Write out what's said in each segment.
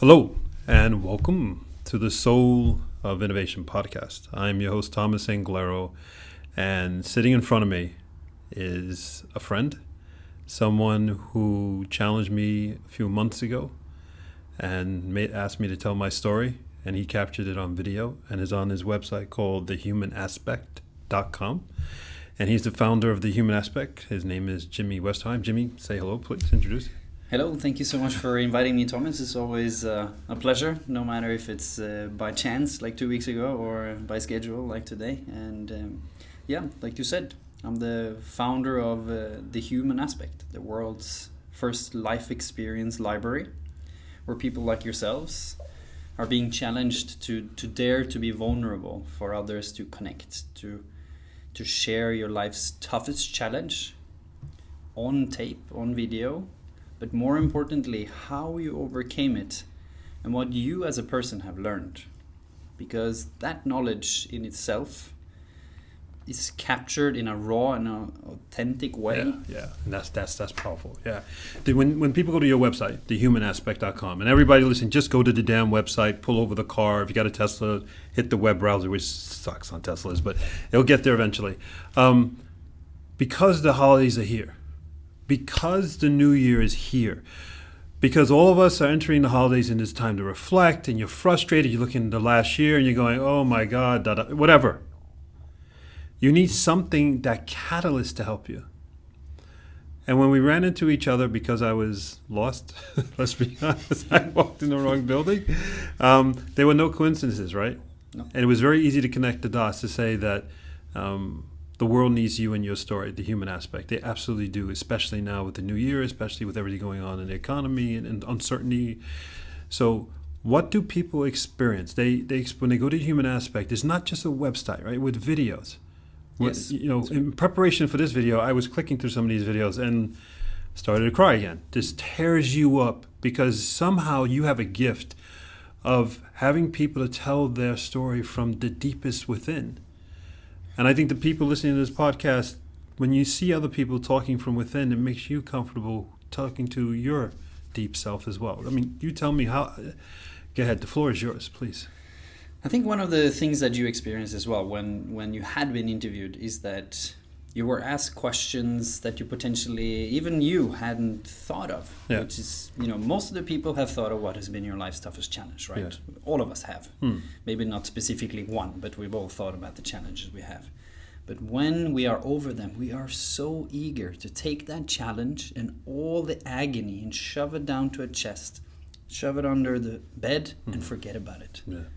Hello, and welcome to the Soul of Innovation podcast. I'm your host, Thomas Anglero, and sitting in front of me is a friend, someone who challenged me a few months ago and asked me to tell my story, and he captured it on video and is on his website called thehumanaspect.com. And he's the founder of The Human Aspect. His name is Jimmy Westerheim. Jimmy, say hello, please. Introduce. Hello, thank you so much for inviting me, Thomas. It's always a pleasure, no matter if it's by chance, like 2 weeks ago, or by schedule, like today. And like you said, I'm the founder of The Human Aspect, the world's first life experience library, where people like yourselves are being challenged to dare to be vulnerable for others to connect, to share your life's toughest challenge on tape, on video, but more importantly, how you overcame it and what you as a person have learned. Because that knowledge in itself is captured in a raw and authentic way. Yeah, and that's powerful. Yeah, when people go to your website, thehumanaspect.com, and everybody listen, just go to the damn website, pull over the car. If you got a Tesla, hit the web browser, which sucks on Teslas, but it'll get there eventually. Because the holidays are here, because the new year is here, because all of us are entering the holidays in this time to reflect, and you're frustrated, you're looking at the last year and you're going, oh my God, whatever. You need something, that catalyst, to help you. And when we ran into each other, because I was lost, let's be honest, I walked in the wrong building, there were no coincidences, right? No. And it was very easy to connect the dots to say that the world needs you and your story, the human aspect. They absolutely do, especially now with the new year, especially with everything going on in the economy and uncertainty. So what do people experience? When they go to the human aspect, it's not just a website, right, with videos. Yes. In preparation for this video, I was clicking through some of these videos and started to cry again. This tears you up because somehow you have a gift of having people to tell their story from the deepest within. And I think the people listening to this podcast, when you see other people talking from within, it makes you comfortable talking to your deep self as well. I mean, you tell me how. Go ahead. The floor is yours, please. I think one of the things that you experienced as well when you had been interviewed is that you were asked questions that you potentially, even you, hadn't thought of. Yeah. Which is, most of the people have thought of what has been your life's toughest challenge, right? Yeah. All of us have. Maybe not specifically one, but we've all thought about the challenges we have. But when we are over them, we are so eager to take that challenge and all the agony and shove it down to a chest, shove it under the bed and forget about it. Yeah.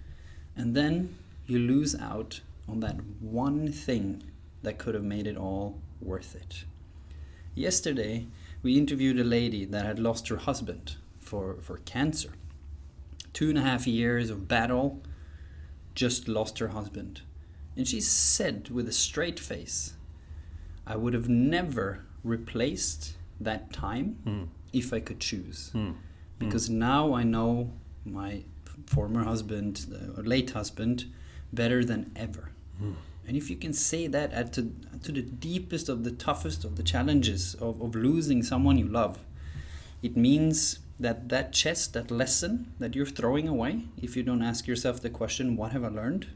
And then you lose out on that one thing that could have made it all worth it. Yesterday, we interviewed a lady that had lost her husband for cancer. 2.5 years of battle, just lost her husband. And she said with a straight face, I would have never replaced that time if I could choose. Because now I know my former husband, or late husband, better than ever. And if you can say that to the deepest of the toughest of the challenges of losing someone you love, it means that chest, that lesson that you're throwing away, if you don't ask yourself the question, what have I learned?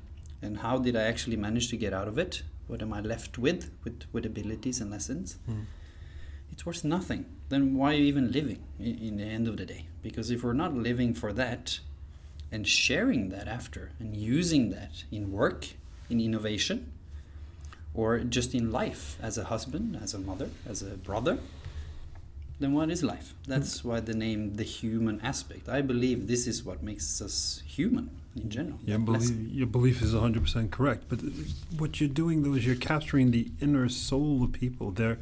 And how did I actually manage to get out of it? What am I left with abilities and lessons? It's worth nothing. Then why are you even living in the end of the day? Because if we're not living for that and sharing that after and using that in work, in innovation, or just in life as a husband, as a mother, as a brother, then what is life? That's why the name The Human Aspect. I believe this is what makes us human in general. Your belief is 100% correct. But what you're doing, though, is you're capturing the inner soul of people. Their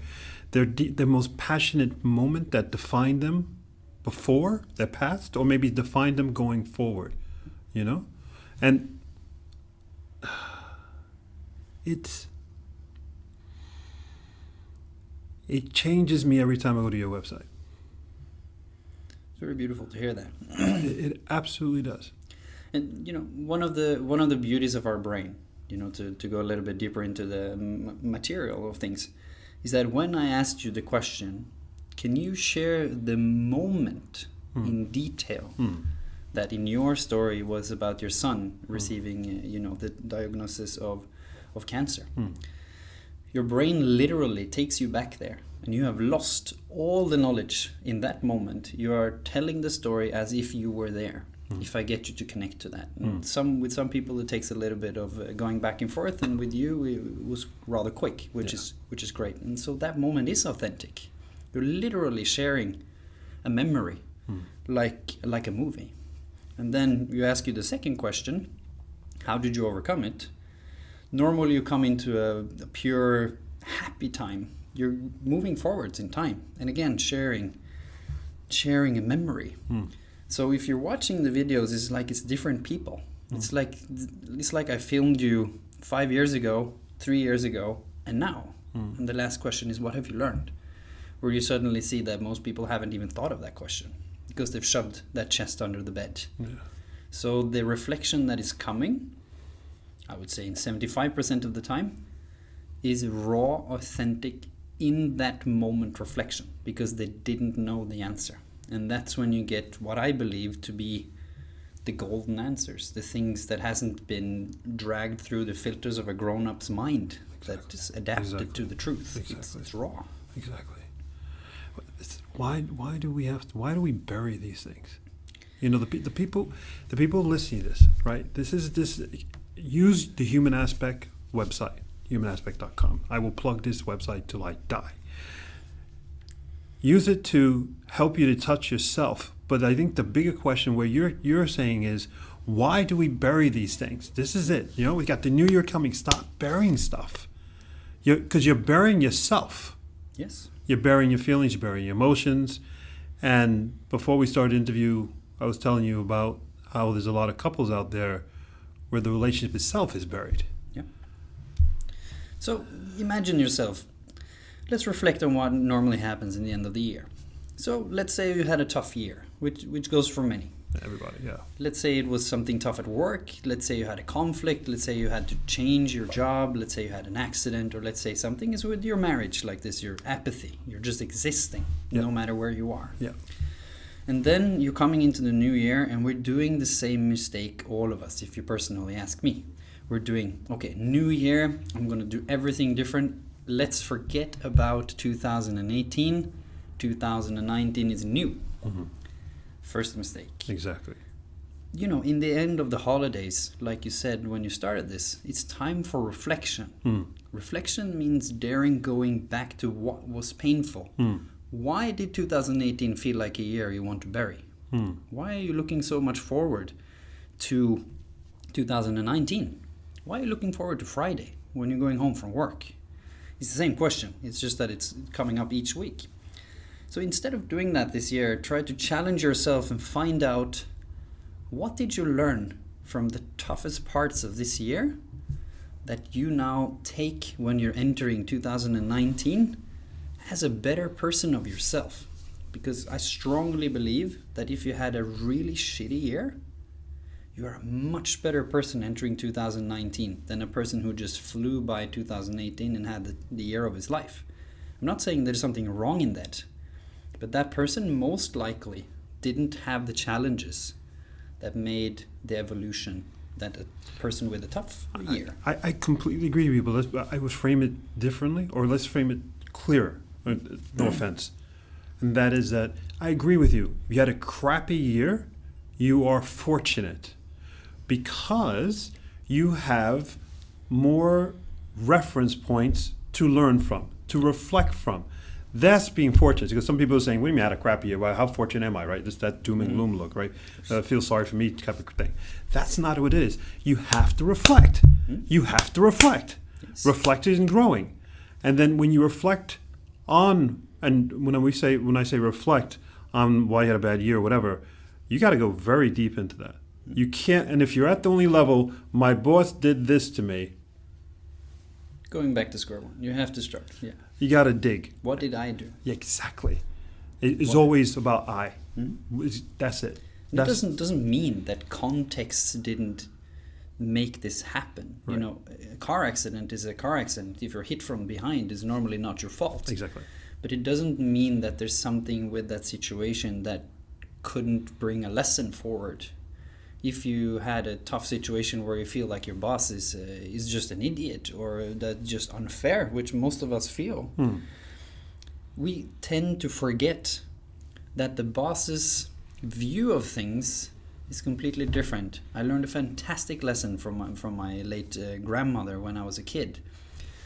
most passionate moment that defined them before, their past, or maybe defined them going forward, And it changes me every time I go to your website. It's very beautiful to hear that. It absolutely does. And one of the beauties of our brain, to go a little bit deeper into the material of things, is that when I asked you the question, can you share the moment in detail that in your story was about your son receiving, the diagnosis of cancer. Your brain literally takes you back there, and you have lost all the knowledge in that moment. You are telling the story as if you were there. If I get you to connect to that, and with some people it takes a little bit of going back and forth, and with you it was rather quick, which is great. And so that moment is authentic. You're literally sharing a memory, like a movie. And then you ask you the second question: how did you overcome it? Normally you come into a pure happy time. You're moving forwards in time, and again sharing a memory. So if you're watching the videos, it's like it's different people. It's like I filmed you 5 years ago, 3 years ago, and now. And the last question is, what have you learned? Where you suddenly see that most people haven't even thought of that question because they've shoved that chest under the bed. So the reflection that is coming, I would say in 75% of the time, is raw, authentic, in that moment reflection, because they didn't know the answer. And that's when you get what I believe to be the golden answers, the things that hasn't been dragged through the filters of a grown-up's mind, that is adapted to the truth. It's raw. Exactly. Why do we bury these things? The people listening to this, right? Use the Human Aspect website, humanaspect.com. I will plug this website till I die. Use it to help you to touch yourself. But I think the bigger question where you're saying is, why do we bury these things? This is it. We got the new year coming. Stop burying stuff. Because you're burying yourself. Yes. You're burying your feelings. You're burying your emotions. And before we started the interview, I was telling you about how there's a lot of couples out there where the relationship itself is buried. Yeah. So imagine yourself. Let's reflect on what normally happens in the end of the year. So let's say you had a tough year, which goes for many. Everybody, yeah. Let's say it was something tough at work. Let's say you had a conflict. Let's say you had to change your job. Let's say you had an accident. Or let's say something is with your marriage like this, your apathy. You're just existing no matter where you are. Yeah. And then you're coming into the new year, and we're doing the same mistake, all of us, if you personally ask me. We're doing, new year, I'm going to do everything different. Let's forget about 2018. 2019 is new. First mistake. Exactly. In the end of the holidays, like you said when you started this, it's time for reflection. Reflection means going back to what was painful. Why did 2018 feel like a year you want to bury? Why are you looking so much forward to 2019? Why are you looking forward to Friday when you're going home from work? It's the same question. It's just that it's coming up each week. So instead of doing that this year, try to challenge yourself and find out, what did you learn from the toughest parts of this year that you now take when you're entering 2019 as a better person of yourself? Because I strongly believe that if you had a really shitty year, you're a much better person entering 2019 than a person who just flew by 2018 and had the year of his life. I'm not saying there's something wrong in that, but that person most likely didn't have the challenges that made the evolution that a person with a tough year. I completely agree with you, but I would frame it differently, or let's frame it clearer. No offense. And that is that I agree with you. If you had a crappy year, you are fortunate because you have more reference points to learn from, to reflect from. That's being fortunate, because some people are saying, "What do you mean I had a crappy year? Well, how fortunate am I?" Right? Just that doom and gloom look, right? Feel sorry for me type of thing. That's not what it is. You have to reflect. You have to reflect. Yes. Reflect is growing, and then when you reflect on, and when I say reflect on why you had a bad year or whatever, you got to go very deep into that. You can't, and if you're at the only level, my boss did this to me. Going back to square one, you have to start. Yeah. You got to dig. What did I do? Yeah, exactly. It's always about I. That's it. It doesn't mean that context didn't make this happen. Right. A car accident is a car accident. If you're hit from behind, it's normally not your fault. Exactly. But it doesn't mean that there's something with that situation that couldn't bring a lesson forward if you had a tough situation where you feel like your boss is just an idiot or that's just unfair, which most of us feel, we tend to forget that the boss's view of things is completely different. I learned a fantastic lesson from my late grandmother when I was a kid.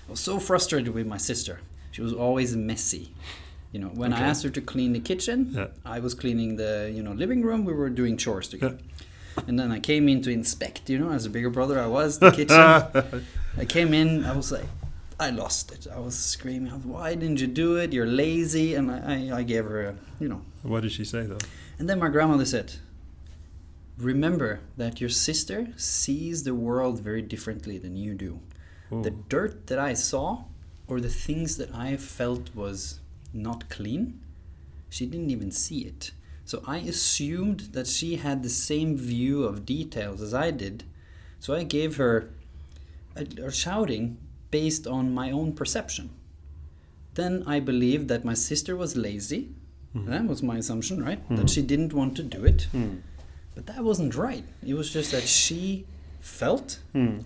I was so frustrated with my sister. She was always messy. You know, when I asked her to clean the kitchen, I was cleaning the living room. We were doing chores together. And then I came in to inspect, as a bigger brother I was, the kitchen. I came in, I was like, I lost it. I was screaming, why didn't you do it? You're lazy. And I gave her What did she say, though? And then my grandmother said, remember that your sister sees the world very differently than you do. Ooh. The dirt that I saw or the things that I felt was not clean, she didn't even see it. So I assumed that she had the same view of details as I did. So I gave her a shouting based on my own perception. Then I believed that my sister was lazy. That was my assumption, right? That she didn't want to do it. But that wasn't right. It was just that she felt,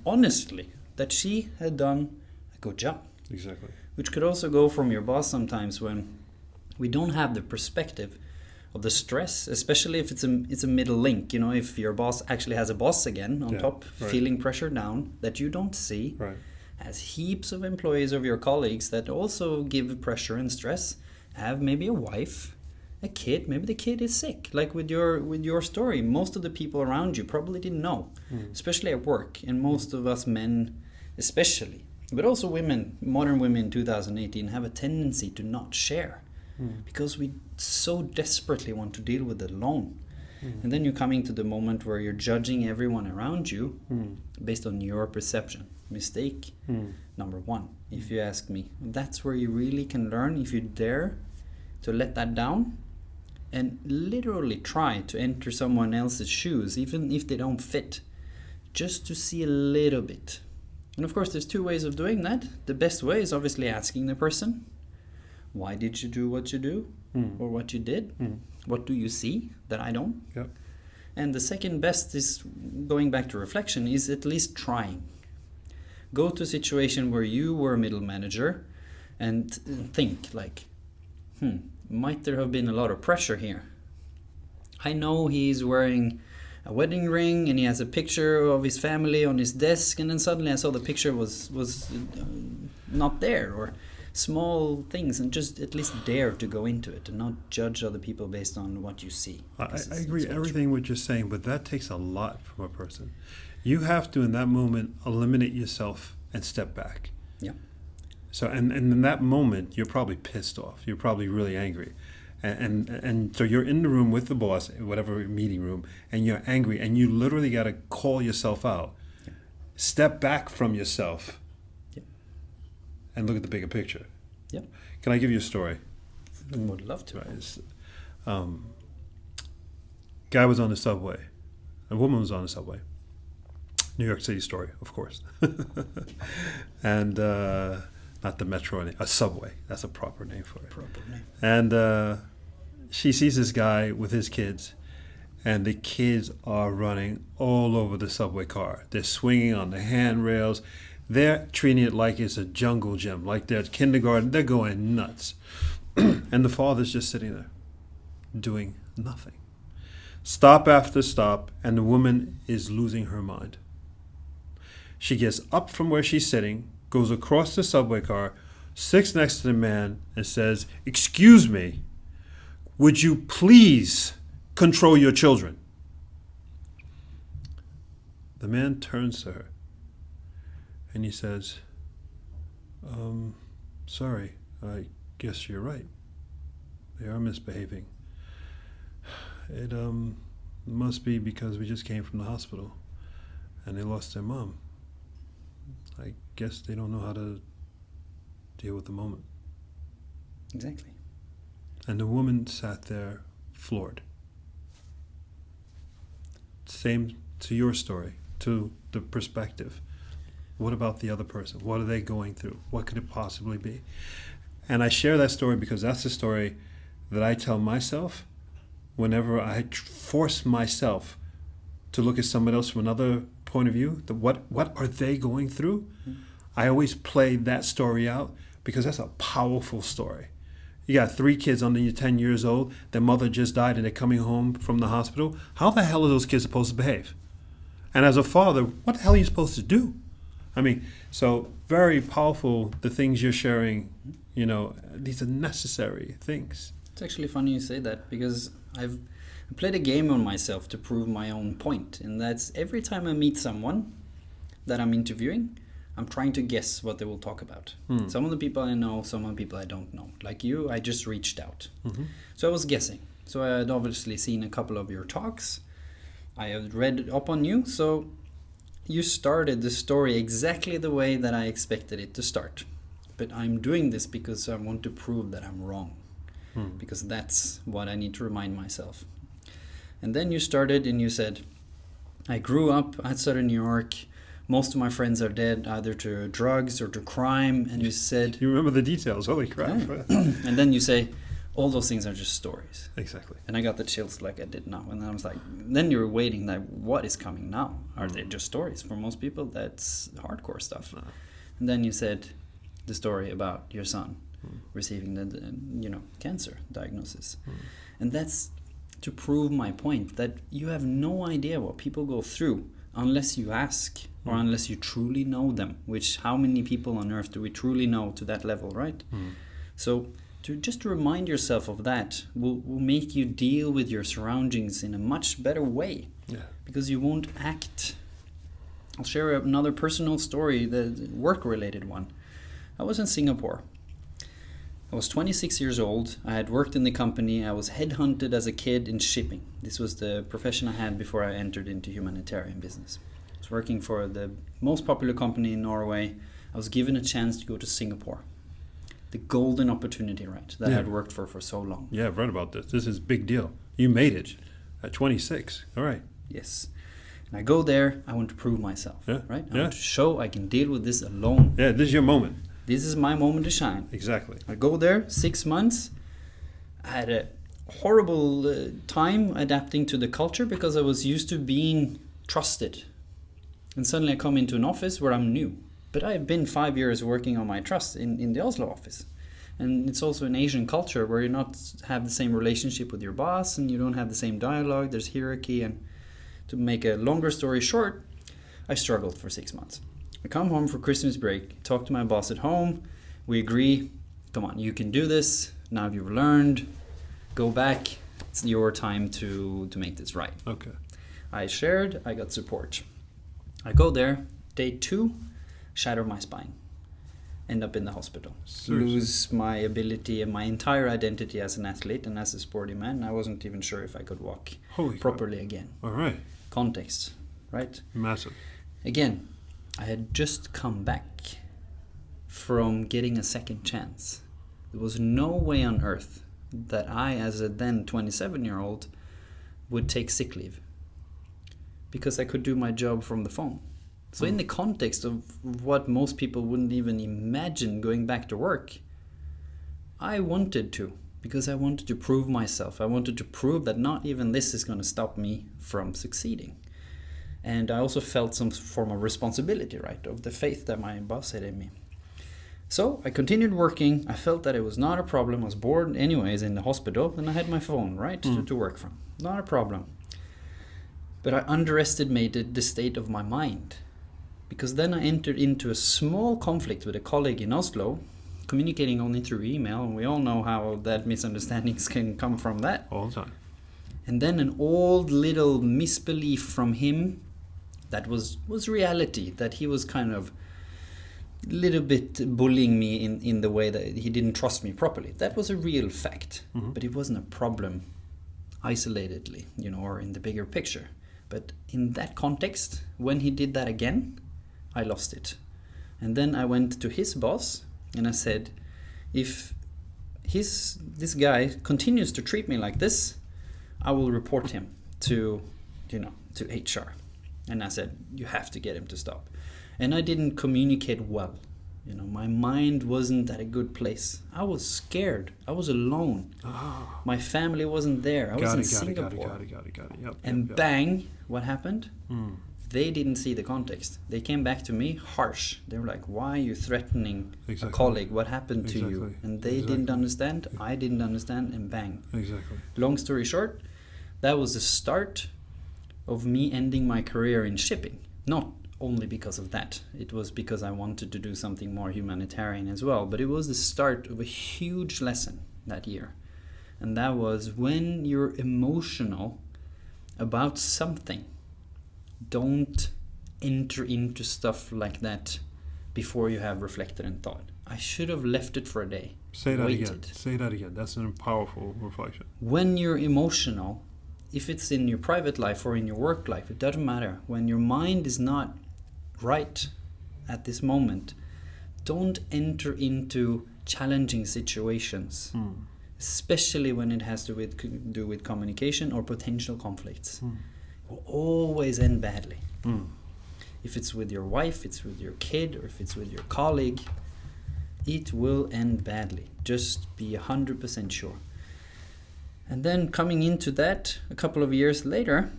honestly, that she had done a good job. Exactly. Which could also go from your boss sometimes when we don't have the perspective of the stress, especially if it's a middle link. If your boss actually has a boss again on top, feeling pressure down that you don't see, has heaps of employees of your colleagues that also give pressure and stress, have maybe a wife, a kid, maybe the kid is sick. Like with your story, most of the people around you probably didn't know, especially at work, and most of us men especially, but also women, modern women in 2018 have a tendency to not share because we so desperately want to deal with it alone. And then you're coming to the moment where you're judging everyone around you based on your perception. Mistake number one, if you ask me. That's where you really can learn, if you dare to let that down and literally try to enter someone else's shoes, even if they don't fit, just to see a little bit. And of course, there's two ways of doing that. The best way is obviously asking the person, why did you do what you do or what you did? What do you see that I don't? Yep. And the second best is, going back to reflection, is at least trying. Go to a situation where you were a middle manager and think like, might there have been a lot of pressure here? I know he's wearing a wedding ring and he has a picture of his family on his desk, and then suddenly I saw the picture was not there, or small things, and just at least dare to go into it and not judge other people based on what you see. I agree everything what you're saying, but that takes a lot from a person. You have to, in that moment, eliminate yourself and step back. Yeah. So, and in that moment, you're probably pissed off. You're probably really angry. And so you're in the room with the boss, whatever meeting room, and you're angry, and you literally got to call yourself out. Yeah. Step back from yourself. Yeah. And look at the bigger picture. Yeah. Can I give you a story? I would love to. Guy was on the subway. A woman was on the subway. New York City story, of course. And not the metro, a subway. That's a proper name for it. Proper name. And she sees this guy with his kids, and the kids are running all over the subway car. They're swinging on the handrails. They're treating it like it's a jungle gym, like they're at kindergarten. They're going nuts. And the father's just sitting there doing nothing. Stop after stop, and the woman is losing her mind. She gets up from where she's sitting, goes across the subway car, sits next to the man, and says, "Excuse me, would you please control your children?" The man turns to her, and he says, "Sorry, I guess you're right. They are misbehaving. It must be because we just came from the hospital and they lost their mom. I guess they don't know how to deal with the moment." Exactly. And the woman sat there floored. Same to your story, to the perspective. What about the other person? What are they going through? What could it possibly be? And I share that story because that's the story that I tell myself whenever I force myself to look at someone else from another point of view. What are they going through? I always play that story out because that's a powerful story. You got 3 kids under 10 years old. Their mother just died and they're coming home from the hospital. How the hell are those kids supposed to behave? And as a father, what the hell are you supposed to do? I mean, so very powerful, the things you're sharing, these are necessary things. It's actually funny you say that, because I've played a game on myself to prove my own point. And that's every time I meet someone that I'm interviewing, I'm trying to guess what they will talk about. Some of the people I know, some of the people I don't know. Like you, I just reached out. So I was guessing. So I had obviously seen a couple of your talks. I had read up on you. So you started the story exactly the way that I expected it to start. But I'm doing this because I want to prove that I'm wrong. Because that's what I need to remind myself. And then you started and you said, I grew up outside of New York. Most of my friends are dead, either to drugs or to crime. And you said... You remember the details. Holy crap. Yeah. And then you say, all those things are just stories. Exactly. And I got the chills like I did now. And I was like, then you're waiting, like, what is coming now? Are they just stories? For most people, that's hardcore stuff. No. And then you said the story about your son receiving the cancer diagnosis. And that's to prove my point, that you have no idea what people go through unless you ask or unless you truly know them, which how many people on earth do we truly know to that level, right? So to remind yourself of that will make you deal with your surroundings in a much better way, because you won't act. I'll share another personal story, the work-related one. I was in Singapore. I was 26 years old. I had worked in the company. I was headhunted as a kid in shipping. This was the profession I had before I entered into humanitarian business. I was working for the most popular company in Norway. I was given a chance to go to Singapore. The golden opportunity, right, that I had worked for so long. Yeah, I've read about this. This is a big deal. You made it at 26. All right. Yes. And I go there. I want to prove myself, right? I Yeah. want to show I can deal with this alone. Yeah, this is your moment. This is my moment to shine. Exactly. I go there, 6 months. I had a horrible time adapting to the culture because I was used to being trusted. And suddenly I come into an office where I'm new. But I've been 5 years working on my trust in the Oslo office. And it's also an Asian culture where you not have the same relationship with your boss and you don't have the same dialogue. There's hierarchy. And to make a longer story short, I struggled for 6 months. I come home for Christmas break, talk to my boss at home. We agree, come on, you can do this. Now you've learned, go back. It's your time to make this right. Okay. I shared, I got support. I go there, day 2, shatter my spine. End up in the hospital. Seriously? Lose my ability and my entire identity as an athlete and as a sporty man. I wasn't even sure if I could walk properly again. All right. Context, right? Massive. Again, I had just come back from getting a second chance. There was no way on earth that I, as a then 27-year-old, would take sick leave because I could do my job from the phone. So in the context of what most people wouldn't even imagine going back to work, I wanted to, because I wanted to prove myself. I wanted to prove that not even this is going to stop me from succeeding. And I also felt some form of responsibility, right, of the faith that my boss had in me. So I continued working. I felt that it was not a problem. I was bored anyways in the hospital, and I had my phone, right, to work from. Not a problem. But I underestimated the state of my mind, because then I entered into a small conflict with a colleague in Oslo, communicating only through email, and we all know how that misunderstandings can come from that. All the time. And then an old little misbelief from him that was reality, that he was kind of a little bit bullying me in the way that he didn't trust me properly. That was a real fact, but it wasn't a problem isolatedly, or in the bigger picture. But in that context, when he did that again, I lost it. And then I went to his boss and I said, if this guy continues to treat me like this, I will report him to HR. And I said, you have to get him to stop. And I didn't communicate well. You know, my mind wasn't at a good place. I was scared. I was alone. Ah. My family wasn't there. I was in Singapore. Got it. Yep, And yep. bang, what happened? Mm. They didn't see the context. They came back to me harsh. They were like, why are you threatening Exactly. a colleague? What happened to you? Exactly. And they Exactly. didn't understand. I didn't understand, and bang. Exactly. Long story short, that was the start of me ending my career in shipping. Not only because of that. It was because I wanted to do something more humanitarian as well. But it was the start of a huge lesson that year. And that was, when you're emotional about something, don't enter into stuff like that before you have reflected and thought. I should have left it for a day. Say that Waited. again. Say that again. That's a powerful reflection. When you're emotional, if it's in your private life or in your work life, it doesn't matter. When your mind is not right at this moment, don't enter into challenging situations, especially when it has to do with communication or potential conflicts. It will always end badly. If it's with your wife, it's with your kid, or if it's with your colleague, it will end badly. Just be 100% sure. And then coming into that, a couple of years later,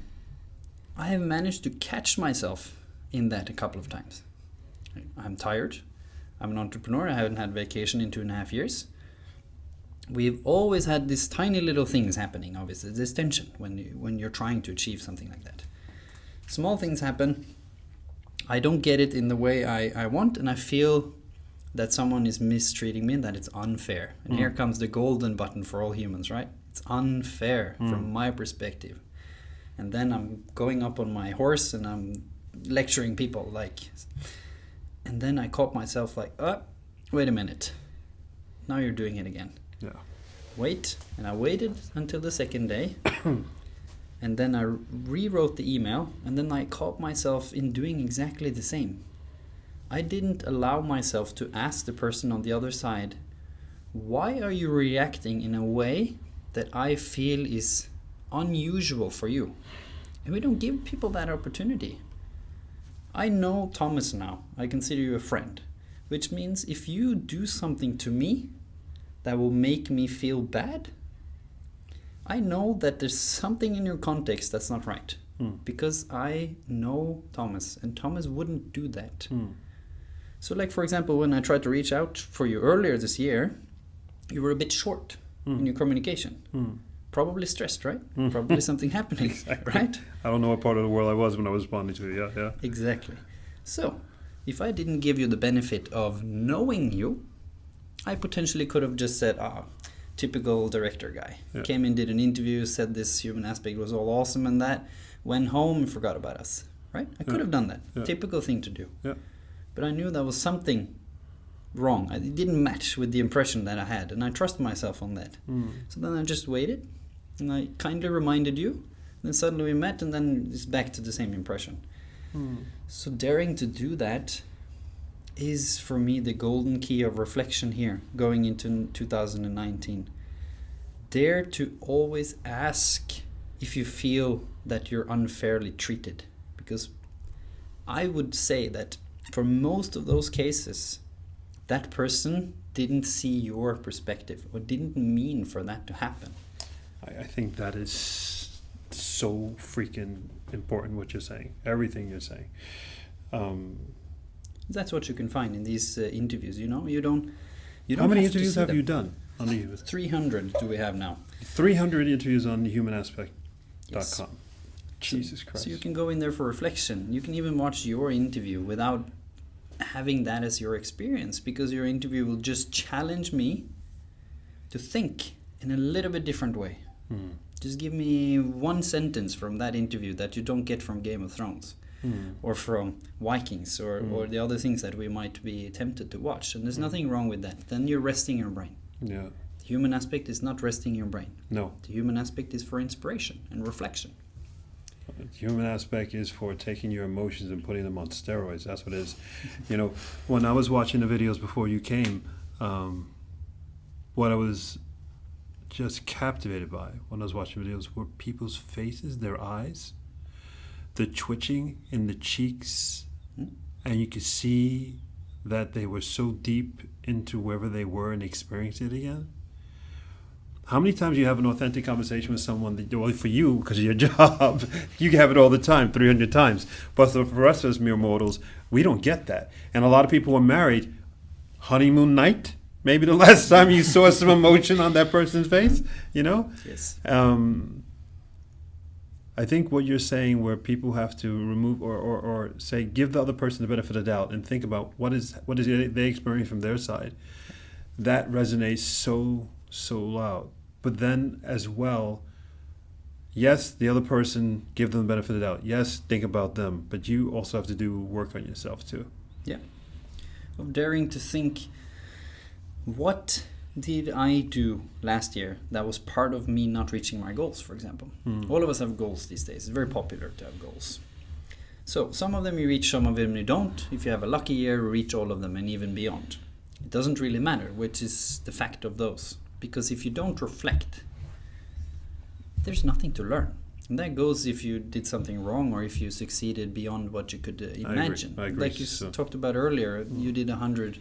I have managed to catch myself in that a couple of times. I'm tired. I'm an entrepreneur. I haven't had vacation in 2.5 years. We've always had these tiny little things happening, obviously. There's tension when you're trying to achieve something like that. Small things happen. I don't get it in the way I want, and I feel that someone is mistreating me and that it's unfair. And here comes the golden button for all humans, right? It's unfair from my perspective. And then I'm going up on my horse and I'm lecturing people, like, and then I caught myself like, oh, wait a minute. Now you're doing it again. Yeah. Wait. And I waited until the second day. And then I rewrote the email, and then I caught myself in doing exactly the same. I didn't allow myself to ask the person on the other side, why are you reacting in a way that I feel is unusual for you? And we don't give people that opportunity. I know Thomas now. I consider you a friend, which means if you do something to me that will make me feel bad, I know that there's something in your context that's not right. Because I know Thomas, and Thomas wouldn't do that. So like, for example, when I tried to reach out for you earlier this year, you were a bit short in your communication. Probably stressed, right? Probably something happening, Exactly. right? I don't know what part of the world I was when I was responding to it. Yeah. Exactly. So, if I didn't give you the benefit of knowing you, I potentially could have just said, typical director guy. Yeah. Came in, did an interview, said this human aspect was all awesome and that, went home and forgot about us, right? I could have done that. Yeah. Typical thing to do. Yeah. But I knew there was something wrong. It didn't match with the impression that I had, and I trusted myself on that. So then I just waited, and I kindly reminded you, and then suddenly we met, and then it's back to the same impression. So daring to do that is for me the golden key of reflection here going into 2019. Dare to always ask if you feel that you're unfairly treated, because I would say that for most of those cases, that person didn't see your perspective or didn't mean for that to happen. I think that is so freaking important, what you're saying. Everything you're saying. That's what you can find in these interviews. You don't. How many have to interviews see have them. you done on the 300 do we have now? 300 interviews on thehumanaspect.com. Yes. Jesus Christ. So you can go in there for reflection. You can even watch your interview without having that as your experience, because your interview will just challenge me to think in a little bit different way. Just give me one sentence from that interview that you don't get from Game of Thrones or from Vikings or the other things that we might be tempted to watch. And there's nothing wrong with that. Then you're resting your brain. Yeah. The human aspect is not resting your brain. No. The human aspect is for inspiration and reflection. The human aspect is for taking your emotions and putting them on steroids. That's what it is. You know, when I was watching the videos before you came, what I was just captivated by when I was watching videos were people's faces, their eyes, the twitching in the cheeks, and you could see that they were so deep into wherever they were and experienced it again? How many times you have an authentic conversation with someone that, well, for you, because of your job, you have it all the time, 300 times. But for us as mere mortals, we don't get that. And a lot of people who are married, honeymoon night, maybe the last time you saw some emotion on that person's face, you know? Yes. I think what you're saying, where people have to remove or say, give the other person the benefit of the doubt and think about what is they experience from their side, that resonates so loud. But then as well, yes, the other person, give them the benefit of the doubt. Yes, think about them, but you also have to do work on yourself too. Yeah. Of daring to think, what did I do last year that was part of me not reaching my goals, for example? All of us have goals these days. It's very popular to have goals. So some of them you reach, some of them you don't. If you have a lucky year, you reach all of them and even beyond. It doesn't really matter which is the fact of those. Because if you don't reflect, there's nothing to learn. And that goes if you did something wrong or if you succeeded beyond what you could imagine. I agree. Like you talked about earlier, you did 100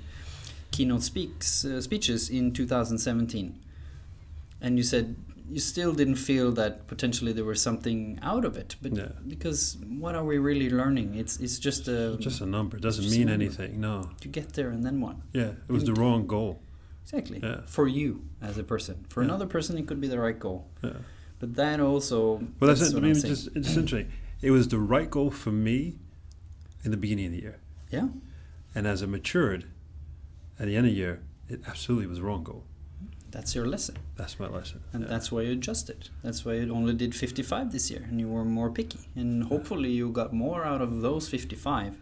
keynote speeches in 2017. And you said you still didn't feel that potentially there was something out of it. But because what are we really learning? It's just a number. It doesn't mean anything, no. You get there and then what? Yeah, it was the wrong goal. Exactly. Yeah. For you as a person. For another person, it could be the right goal. Yeah. But that also... Well, that's what I'm saying. It's interesting. It was the right goal for me in the beginning of the year. Yeah. And as I matured, at the end of the year, it absolutely was the wrong goal. That's your lesson. That's my lesson. And that's why you adjusted. That's why you only did 55 this year and you were more picky. And hopefully you got more out of those 55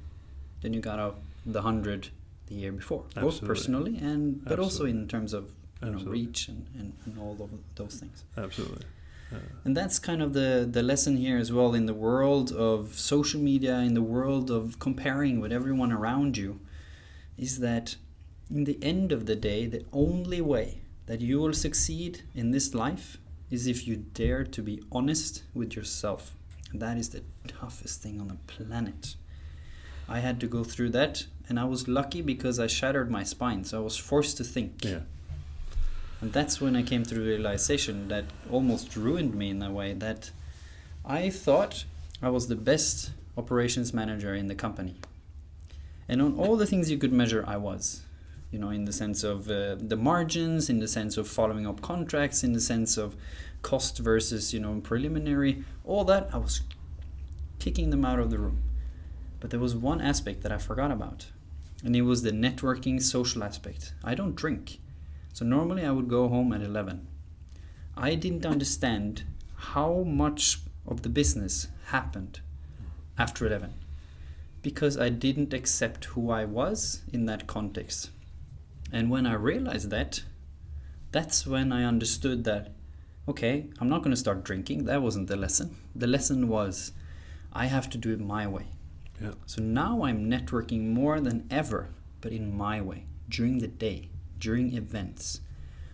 than you got out of the 100 the year before. Both personally but also in terms of reach and all of those things. Absolutely. And that's kind of the lesson here as well in the world of social media, in the world of comparing with everyone around you, is that in the end of the day, the only way that you will succeed in this life is if you dare to be honest with yourself. And that is the toughest thing on the planet. I had to go through that, and I was lucky because I shattered my spine, so I was forced to think. Yeah. And that's when I came to the realization that almost ruined me in a way, that I thought I was the best operations manager in the company. And on all the things you could measure, I was. You know, in the sense of the margins, in the sense of following up contracts, in the sense of cost versus, preliminary, all that, I was kicking them out of the room. But there was one aspect that I forgot about, and it was the networking social aspect. I don't drink. So normally I would go home at 11. I didn't understand how much of the business happened after 11 because I didn't accept who I was in that context. And when I realized that, that's when I understood that, okay, I'm not going to start drinking. That wasn't the lesson. The lesson was I have to do it my way. Yeah. So now I'm networking more than ever, but in my way, during the day, during events,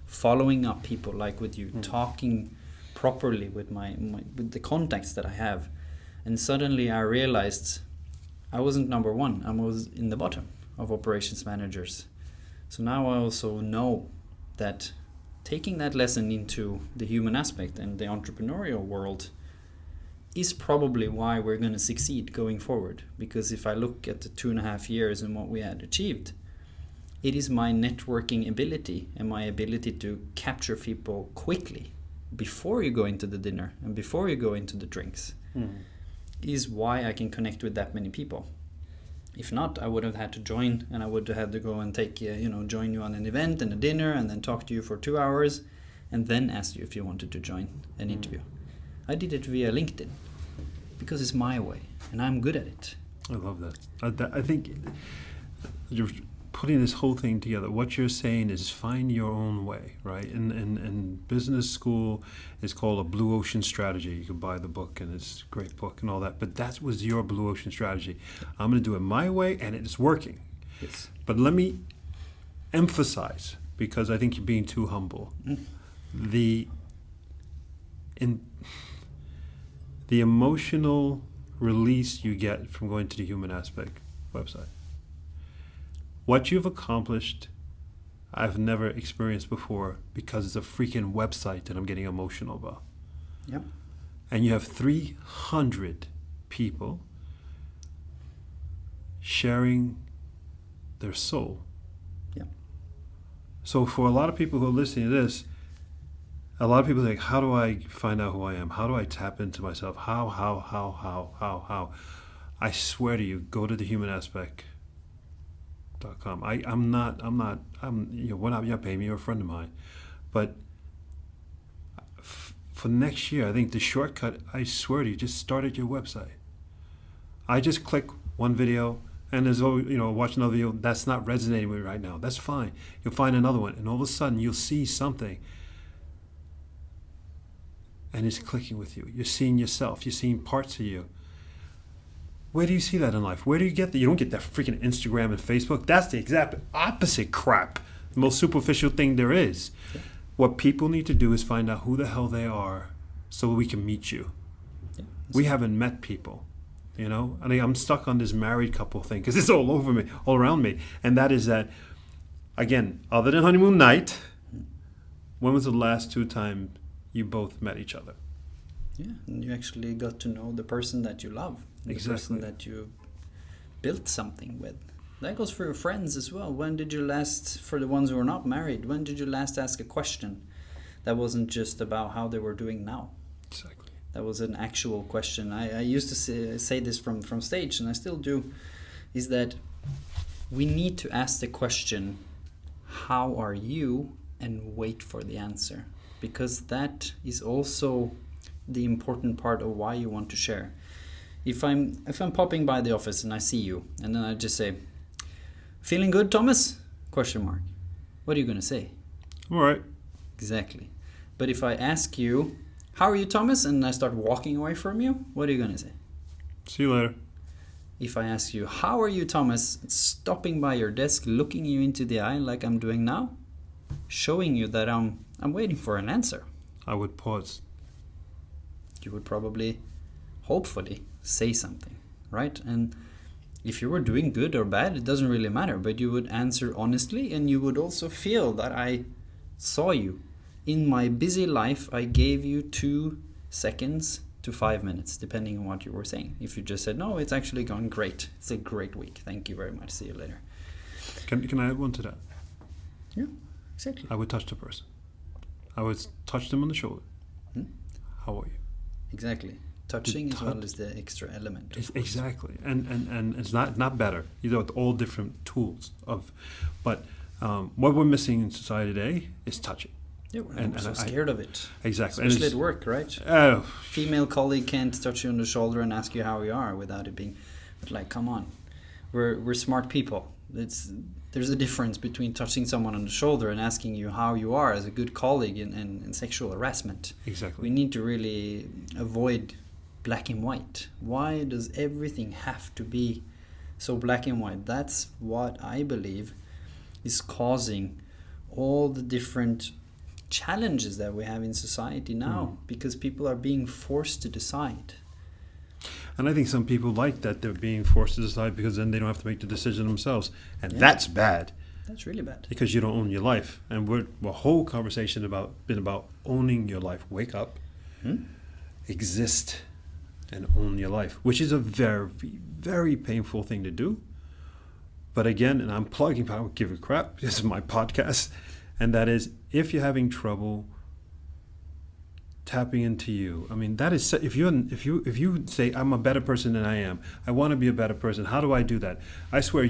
following up people like with you, talking properly with with the contacts that I have. And suddenly I realized I wasn't number one, I was in the bottom of operations managers. So now I also know that taking that lesson into the human aspect and the entrepreneurial world is probably why we're going to succeed going forward. Because if I look at the 2.5 years and what we had achieved, it is my networking ability and my ability to capture people quickly before you go into the dinner and before you go into the drinks is why I can connect with that many people. If not, I would have had to join, and I would have had to go and take, join you on an event and a dinner and then talk to you for 2 hours and then ask you if you wanted to join an interview. I did it via LinkedIn because it's my way and I'm good at it. I love that. I think you're putting this whole thing together. What you're saying is find your own way, right? In business school, it's called a blue ocean strategy. You can buy the book, and it's a great book and all that. But that was your blue ocean strategy. I'm going to do it my way, and it's working. Yes. But let me emphasize, because I think you're being too humble, the emotional release you get from going to the Human Aspect website. What you've accomplished, I've never experienced before because it's a freaking website that I'm getting emotional about. Yep. And you have 300 people sharing their soul. Yeah. So for a lot of people who are listening to this, a lot of people think, how do I find out who I am? How do I tap into myself? How? I swear to you, go to thehumanaspect.com. You're not paying me, you're a friend of mine. But for next year, I think the shortcut, I swear to you, just start at your website. I just click one video, and there's watch another video that's not resonating with me right now. That's fine. You'll find another one, and all of a sudden you'll see something, and it's clicking with you. You're seeing yourself. You're seeing parts of you. Where do you see that in life? Where do you get that? You don't get that freaking Instagram and Facebook. That's the exact opposite crap. The most superficial thing there is. Yeah. What people need to do is find out who the hell they are so we can meet you. Yeah. We haven't met people. I'm stuck on this married couple thing because it's all over me, all around me. And that is that, again, other than honeymoon night, when was the last 2 times you both met each other? Yeah, and you actually got to know the person that you love, the person that you built something with. That goes for your friends as well. When did you last, for the ones who are not married, when did you last ask a question that wasn't just about how they were doing now? Exactly. That was an actual question. I used to say this from stage, and I still do, is that we need to ask the question, how are you, and wait for the answer. Because that is also the important part of why you want to share. If I'm popping by the office and I see you, and then I just say, "Feeling good, Thomas?" ? What are you going to say? All right. Exactly. But if I ask you, "How are you, Thomas?" and I start walking away from you, what are you going to say? See you later. If I ask you, "How are you, Thomas?" stopping by your desk, looking you into the eye like I'm doing now, showing you that I'm waiting for an answer. I would pause. You would probably, hopefully, say something, right? And if you were doing good or bad, it doesn't really matter, but you would answer honestly, and you would also feel that I saw you. In my busy life, I gave you 2 seconds to 5 minutes, depending on what you were saying. If you just said, "No, it's actually gone great. It's a great week. Thank you very much. See you later." Can I add one to that? Yeah, exactly. I would touch the person. I would touch them on the shoulder. How are you? Exactly. Touching as well as the extra element. Exactly. And it's not better. All different tools but what we're missing in society today is touching. Yeah, we're so scared of it. Exactly. Especially at work, right? Oh. Female colleague can't touch you on the shoulder and ask you how you are without it being, but like, come on. We're smart people. There's a difference between touching someone on the shoulder and asking you how you are as a good colleague and sexual harassment. Exactly. We need to really avoid black and white. Why does everything have to be so black and white? That's what I believe is causing all the different challenges that we have in society now, because people are being forced to decide. And I think some people like that they're being forced to decide because then they don't have to make the decision themselves. And that's bad. That's really bad. Because you don't own your life. And the whole conversation been about owning your life. Wake up, exist, and own your life, which is a very, very painful thing to do. But again, and I'm plugging, I don't give a crap. This is my podcast. And that is, if you're having trouble tapping into you, I mean, that is, if you say, "I'm a better person than I am, I want to be a better person," how do I do that? I swear,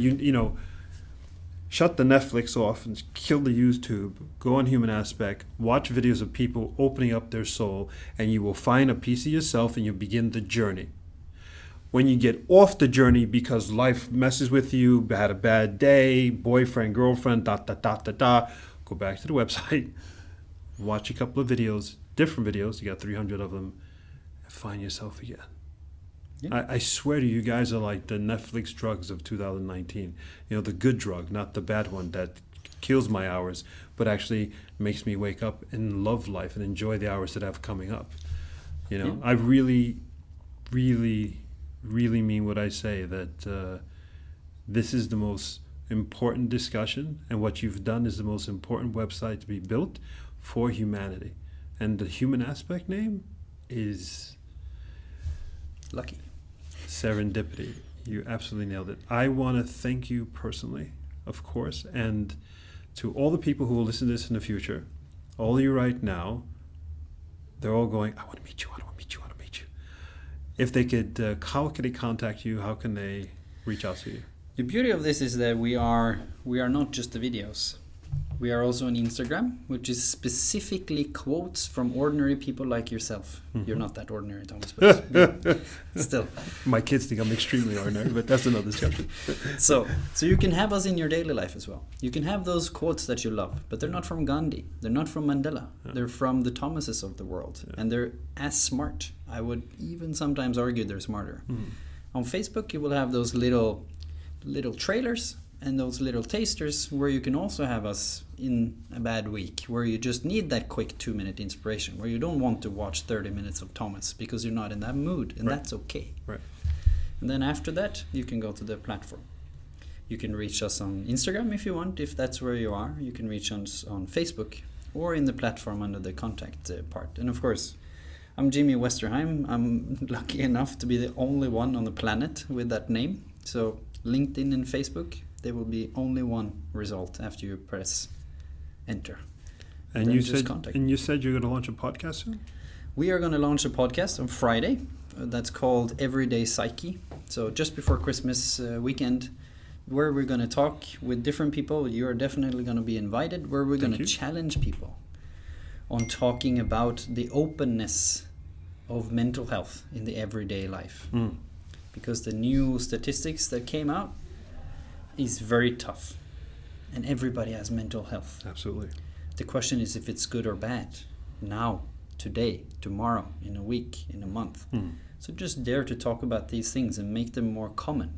shut the Netflix off and kill the YouTube, go on Human Aspect, watch videos of people opening up their soul, and you will find a piece of yourself and you begin the journey. When you get off the journey because life messes with you, had a bad day, boyfriend, girlfriend, go back to the website, watch a couple of videos, different videos, you got 300 of them, and find yourself again. Yeah. I swear to you, guys are like the Netflix drugs of 2019. The good drug, not the bad one that kills my hours, but actually makes me wake up and love life and enjoy the hours that I have coming up. I really, really, really mean what I say, that this is the most important discussion, and what you've done is the most important website to be built for humanity. And the human aspect name is Lucky. serendipity. You absolutely nailed it. I want to thank you personally, of course, and to all the people who will listen to this in the future. All of you right now, they're all going, I want to meet you, I want to meet you, I want to meet you. If they could, how can they contact you? How can they reach out to you? The beauty of this is that we are not just the videos. We are also on Instagram, which is specifically quotes from ordinary people like yourself. You're not that ordinary, Thomas, but still. My kids think I'm extremely ordinary, but that's another discussion. So you can have us in your daily life as well. You can have those quotes that you love, but they're not from Gandhi. They're not from Mandela. Yeah. They're from the Thomases of the world. Yeah. And they're as smart. I would even sometimes argue they're smarter. On Facebook, you will have those little trailers and those little tasters where you can also have us in a bad week, where you just need that quick 2-minute inspiration, where you don't want to watch 30 minutes of Thomas because you're not in that mood, and that's okay. Right. And then after that, you can go to the platform. You can reach us on Instagram if you want, if that's where you are. You can reach us on Facebook or in the platform under the contact part. And of course, I'm Jimmy Westerheim. I'm lucky enough to be the only one on the planet with that name. So LinkedIn and Facebook, there will be only one result after you press enter. And you said you're going to launch a podcast soon? We are going to launch a podcast on Friday. That's called Everyday Psyche. So just before Christmas weekend, where we're going to talk with different people. You are definitely going to be invited. Where we're going to challenge people on talking about the openness of mental health in the everyday life. Because the new statistics that came out is very tough, and everybody has mental health. Absolutely. The question is if it's good or bad, now, today, tomorrow, in a week, in a month. So just dare to talk about these things and make them more common.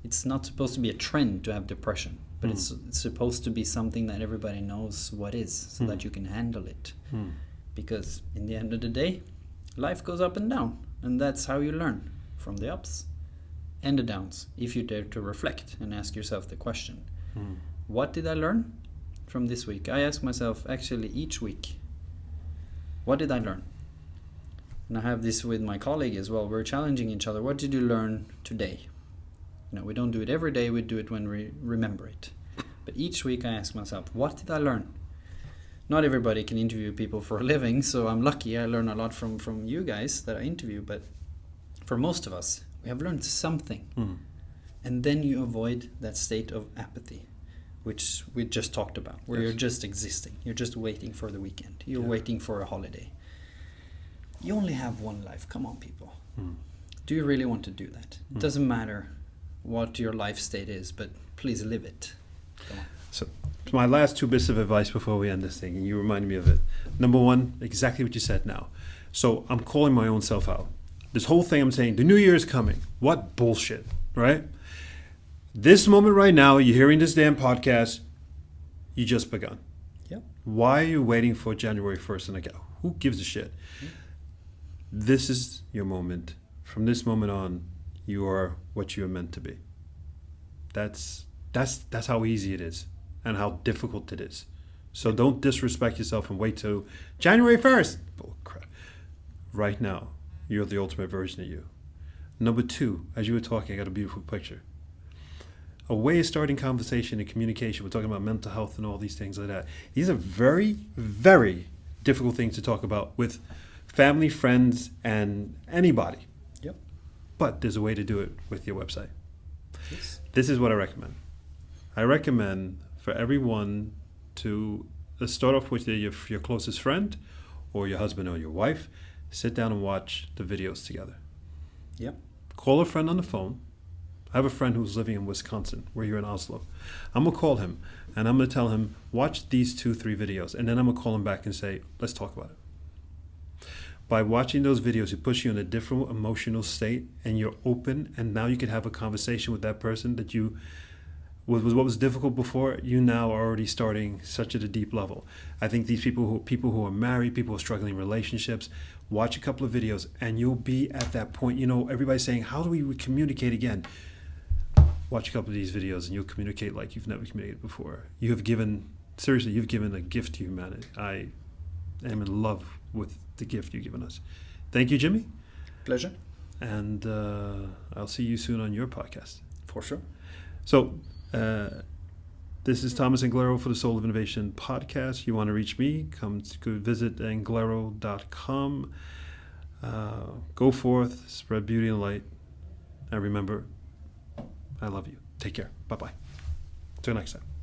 It's not supposed to be a trend to have depression, but it's supposed to be something that everybody knows what is, so that you can handle it. Because in the end of the day, life goes up and down, and that's how you learn, from the ups and the downs, if you dare to reflect and ask yourself the question, what did I learn from this week? I ask myself actually each week, what did I learn? And I have this with my colleague as well. We're challenging each other. What did you learn today? You know, we don't do it every day. We do it when we remember it. But each week I ask myself, what did I learn? Not everybody can interview people for a living, so I'm lucky. I learn a lot from you guys that I interview. But for most of us, we have learned something. And then you avoid that state of apathy, which we just talked about, where you're just existing. You're just waiting for the weekend. You're waiting for a holiday. You only have one life. Come on, people. Do you really want to do that? It doesn't matter what your life state is, but please live it. Come on. So my last 2 bits of advice before we end this thing, and you reminded me of it. Number 1, exactly what you said now. So I'm calling my own self out. This whole thing I'm saying, the new year is coming. What bullshit, right? This moment right now, you're hearing this damn podcast, you just begun. Yep. Why are you waiting for January 1st and again? Who gives a shit? This is your moment. From this moment on, you are what you are meant to be. That's how easy it is and how difficult it is. So don't disrespect yourself and wait till January 1st. Bull crap. Right now, you're the ultimate version of you. Number 2, as you were talking, I got a beautiful picture. A way of starting conversation and communication. We're talking about mental health and all these things like that. These are very, very difficult things to talk about with family, friends, and anybody. Yep. But there's a way to do it with your website. Yes. This is what I recommend. I recommend for everyone to start off with your closest friend or your husband or your wife. Sit down and watch the videos together. Yep. Call a friend on the phone. I have a friend who's living in Wisconsin, where you're in Oslo. I'm going to call him, and I'm going to tell him, watch these 2-3 videos, and then I'm going to call him back and say, let's talk about it. By watching those videos, it puts you in a different emotional state, and you're open, and now you can have a conversation with that person that you, what was difficult before, you now are already starting such at a deep level. I think these people who are married, people who are struggling in relationships, watch a couple of videos, and you'll be at that point. You know, everybody's saying, how do we communicate again? watch a couple of these videos and you'll communicate like you've never communicated before. You've given a gift to humanity. I am in love with the gift you've given us. Thank you, Jimmy. Pleasure. And I'll see you soon on your podcast. For sure. So, this is Thomas Anglero for the Soul of Innovation podcast. You want to reach me, come to visit anglero.com. Go forth, spread beauty and light. And remember, I love you. Take care. Bye-bye. Till next time.